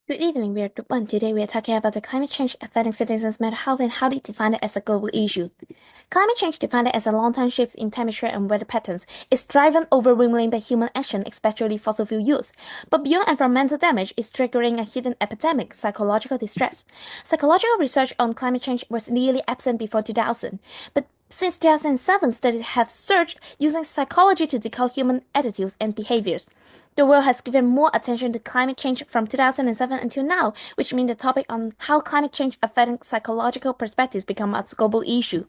Good evening, we are Group 1. Today we are talking about the climate change affecting citizens' mental health and how they define it as a global issue. Climate change, defined as a long-term shift in temperature and weather patterns, is driven overwhelmingly by human action, especially fossil fuel use. But beyond environmental damage, it's triggering a hidden epidemic, psychological distress. Psychological research on climate change was nearly absent before 2000, but since 2007, studies have surged using psychology to decode human attitudes and behaviors. The world has given more attention to climate change from 2007 until now, which means the topic on how climate change affecting psychological perspectives become a global issue.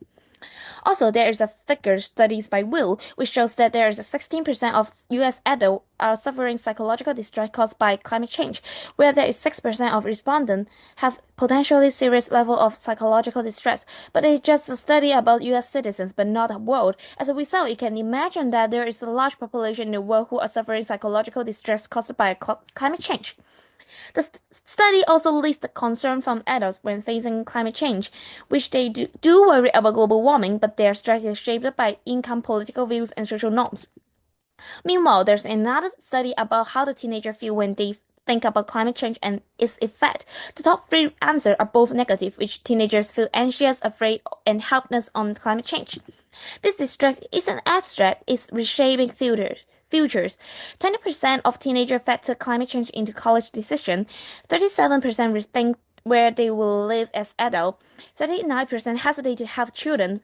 Also, there is a figure studies by Will, which shows that there is a 16% of US adults are suffering psychological distress caused by climate change, where there is 6% of respondents have potentially serious level of psychological distress. But it's just a study about US citizens, but not the world. As a result, you can imagine that there is a large population in the world who are suffering psychological distress caused by climate change. The study also lists the concern from adults when facing climate change, which they do worry about global warming, but their stress is shaped by income, political views, and social norms. Meanwhile, there's another study about how the teenagers feel when they think about climate change and its effect. The top three answers are both negative, which teenagers feel anxious, afraid, and helpless on climate change. This distress isn't abstract, it's reshaping futures. 20% of teenagers factor climate change into college decision. 37% rethink where they will live as adults. 39% hesitate to have children,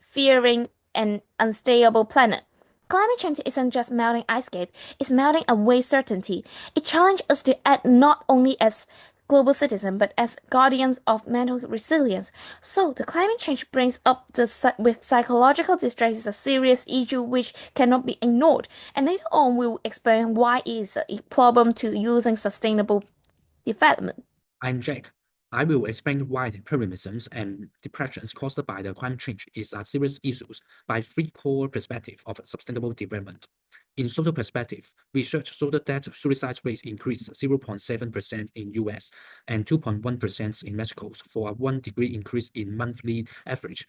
fearing an unstable planet. Climate change isn't just melting ice cap, it's melting away certainty. It challenges us to act not only as global citizens but as guardians of mental resilience. So the climate change brings up with psychological distress is a serious issue which cannot be ignored. And later on we'll explain why it is a problem to using sustainable development. I'm Jack. I will explain why the pessimism and depressions caused by the climate change is a serious issue by three core perspectives of sustainable development. In social perspective, research showed that suicide rates increased 0.7% in US and 2.1% in Mexico for a 1-degree increase in monthly average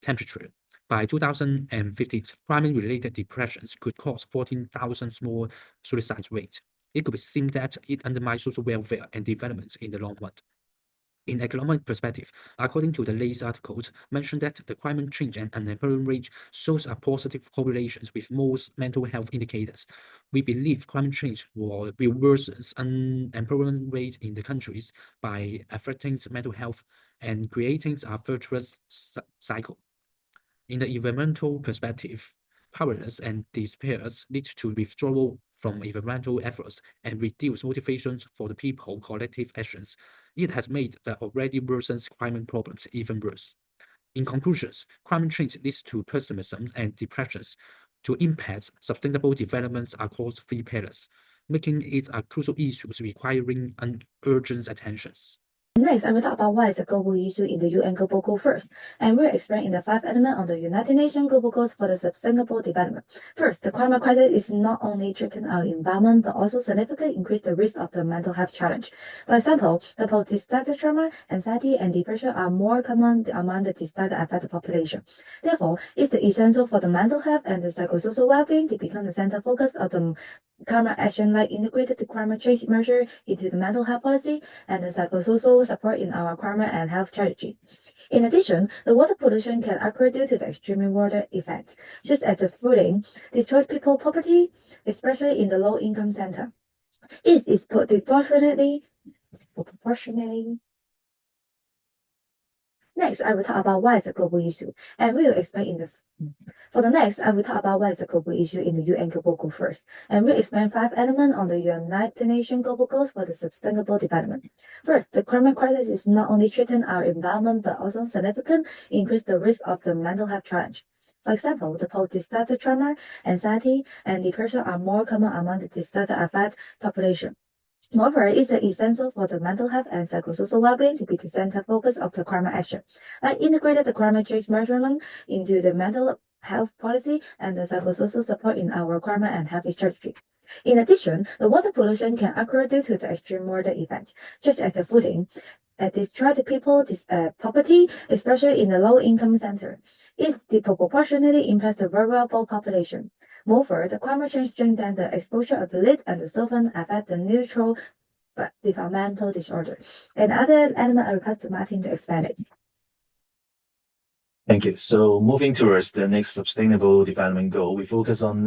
temperature. By 2050, climate-related depressions could cause 14,000 more suicide rates. It could be seen that it undermines social welfare and development in the long run. In economic perspective, according to the latest articles, mentioned that the climate change and unemployment rate shows a positive correlation with most mental health indicators. We believe climate change will worsen unemployment rate in the countries by affecting mental health and creating a virtuous cycle. In the environmental perspective, powerlessness and despair lead to withdrawal from environmental efforts and reduce motivations for the people collective actions. It has made the already worsened climate problems even worse. In conclusions, climate change leads to pessimism and depressions to impact sustainable developments across three pillars, making it a crucial issue requiring urgent attention. Next, I will talk about why it's a global issue in the UN Global Goal first, and we're explaining the 5 elements of the United Nations Global Goals for the Sustainable Development. First, the climate crisis is not only threatening our environment, but also significantly increase the risk of the mental health challenge. For example, the post-disaster trauma, anxiety, and depression are more common among the disaster-affected population. Therefore, it's essential for the mental health and the psychosocial well-being to become the center focus of the climate action, like integrated the climate change measure into the mental health policy and the psychosocial support in our climate and health strategy. In addition, the water pollution can occur due to the extreme water effects, such as the flooding, destroyed people property, especially in the low-income center. It is disproportionately. Next, I will talk about why it's a global issue, and we will explain in the for the next, I will talk about why it's a global issue in the UN Global Goal first, and we'll explain 5 elements on the United Nations Global Goals for the Sustainable Development. First, the climate crisis is not only threatening our environment, but also significantly increase the risk of the mental health challenge. For example, the post-disaster trauma, anxiety, and depression are more common among the disaster-affected population. Moreover, it's essential for the mental health and psychosocial well-being to be the center focus of the climate action. Like integrated the climate change measurement into the mental health policy and the psychosocial support in our climate and health strategy. In addition, the water pollution can occur due to the extreme weather event, such as the flooding, destroy the people property, especially in the low-income center. It disproportionately impacts the vulnerable population. Moreover, the climate change strengthens the exposure of the lead and the solvent affect the neutral developmental disorder. And other element I will pass to Martin to explain it. Thank you. So moving towards the next sustainable development goal, we focus on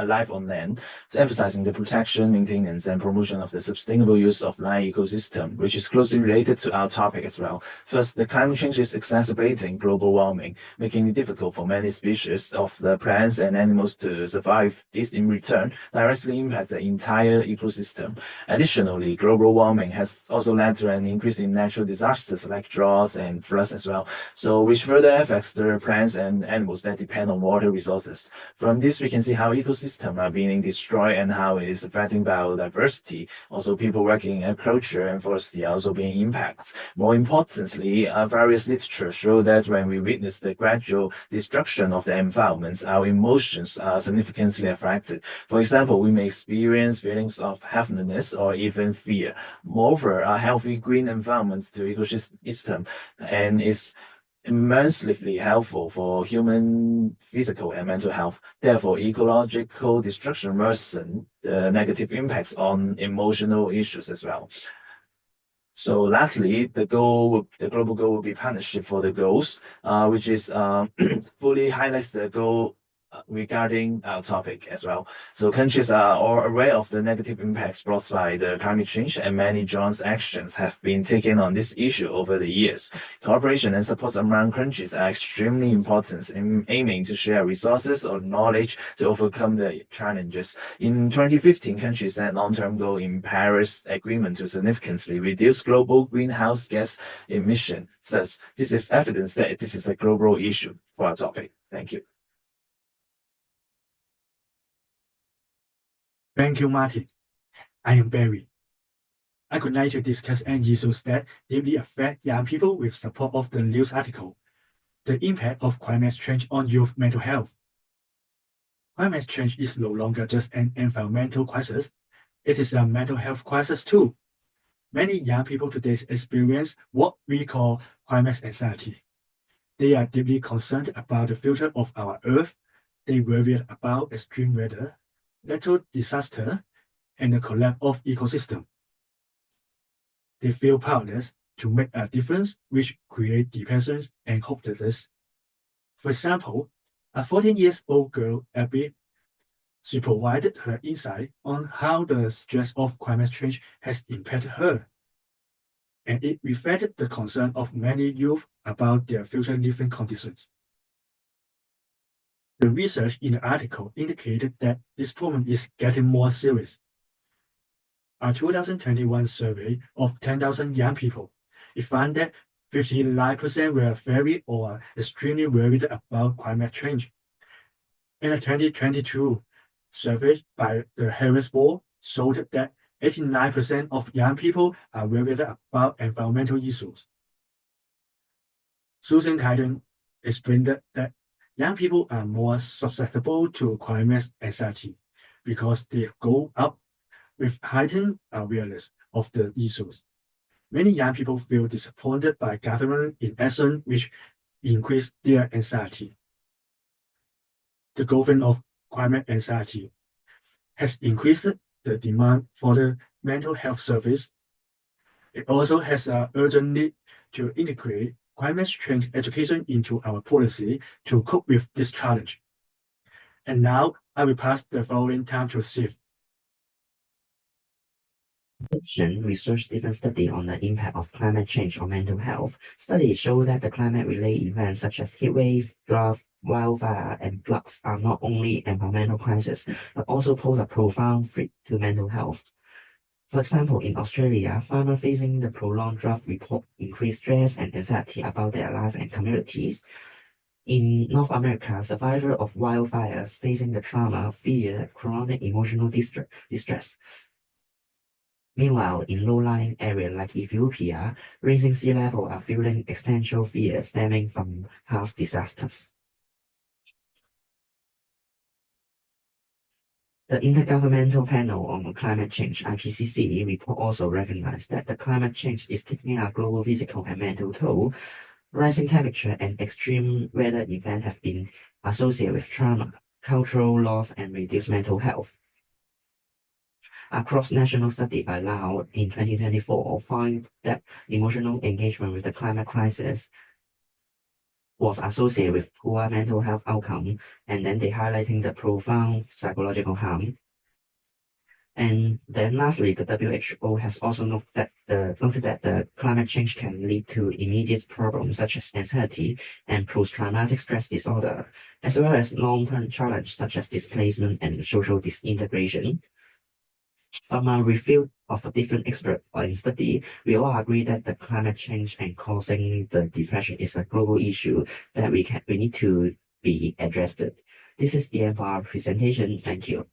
life on land, so emphasizing the protection, maintenance, and promotion of the sustainable use of land ecosystem, which is closely related to our topic as well. First, the climate change is exacerbating global warming, making it difficult for many species of the plants and animals to survive. This, in return, directly impacts the entire ecosystem. Additionally, global warming has also led to an increase in natural disasters like droughts and floods as well, so which further affects the plants and animals that depend on water resources. From this, we can see how ecosystems are being destroyed and how it is affecting biodiversity. Also, people working in agriculture and forestry are also being impacted. More importantly, various literature show that when we witness the gradual destruction of the environments, our emotions are significantly affected. For example, we may experience feelings of helplessness or even fear. Moreover, a healthy green environment to ecosystem and is immensely helpful for human physical and mental health. Therefore, ecological destruction worsens the negative impacts on emotional issues as well. So lastly, the global goal will be partnership for the goals, which is fully highlights the goal regarding our topic as well. So countries are all aware of the negative impacts brought by the climate change, and many joint actions have been taken on this issue over the years. Cooperation and support among countries are extremely important in aiming to share resources or knowledge to overcome the challenges. In 2015, countries set long-term goal in Paris Agreement to significantly reduce global greenhouse gas emission. Thus, this is evidence that this is a global issue for our topic. Thank you. Thank you, Martin. I am Barry. I would like to discuss any issues that deeply affect young people with support of the news article. The impact of climate change on youth mental health. Climate change is no longer just an environmental crisis. It is a mental health crisis too. Many young people today experience what we call climate anxiety. They are deeply concerned about the future of our Earth. They worry about extreme weather, natural disaster, and the collapse of ecosystem. They feel powerless to make a difference, which create depression and hopelessness. For example, a 14-year-old girl, Abby, she provided her insight on how the stress of climate change has impacted her, and it reflected the concern of many youth about their future living conditions. The research in the article indicated that this problem is getting more serious. A 2021 survey of 10,000 young people, it found that 59% were very or extremely worried about climate change. In a 2022 survey by the Harris Board showed that 89% of young people are worried about environmental issues. Susan Hayden explained that young people are more susceptible to climate anxiety because they grow up with heightened awareness of the issues. Many young people feel disappointed by government inaction, which increase their anxiety. The growth of climate anxiety has increased the demand for the mental health service. It also has an urgent need to integrate climate change education into our policy to cope with this challenge. And now I will pass the following time to Steve. Research driven study on the impact of climate change on mental health. Studies show that the climate-related events such as heat wave, drought, wildfire, and floods are not only environmental crises, but also pose a profound threat to mental health. For example, in Australia, farmers facing the prolonged drought report increased stress and anxiety about their life and communities. In North America, survivors of wildfires facing the trauma, fear, chronic emotional distress. Meanwhile, in low-lying areas like Ethiopia, rising sea level are feeling existential fear stemming from past disasters. The Intergovernmental Panel on Climate Change (IPCC) report also recognized that the climate change is taking a global physical and mental toll. Rising temperature and extreme weather events have been associated with trauma, cultural loss, and reduced mental health. A cross-national study by Lau in 2024 found that emotional engagement with the climate crisis was associated with poor mental health outcome, and then they highlighting the profound psychological harm. And then lastly, the WHO has also noted that the climate change can lead to immediate problems such as anxiety and post-traumatic stress disorder, as well as long-term challenges such as displacement and social disintegration. From a review of a different expert in study, we all agree that the climate change and causing the depression is a global issue that we need to be addressed. This is the end of our presentation. Thank you.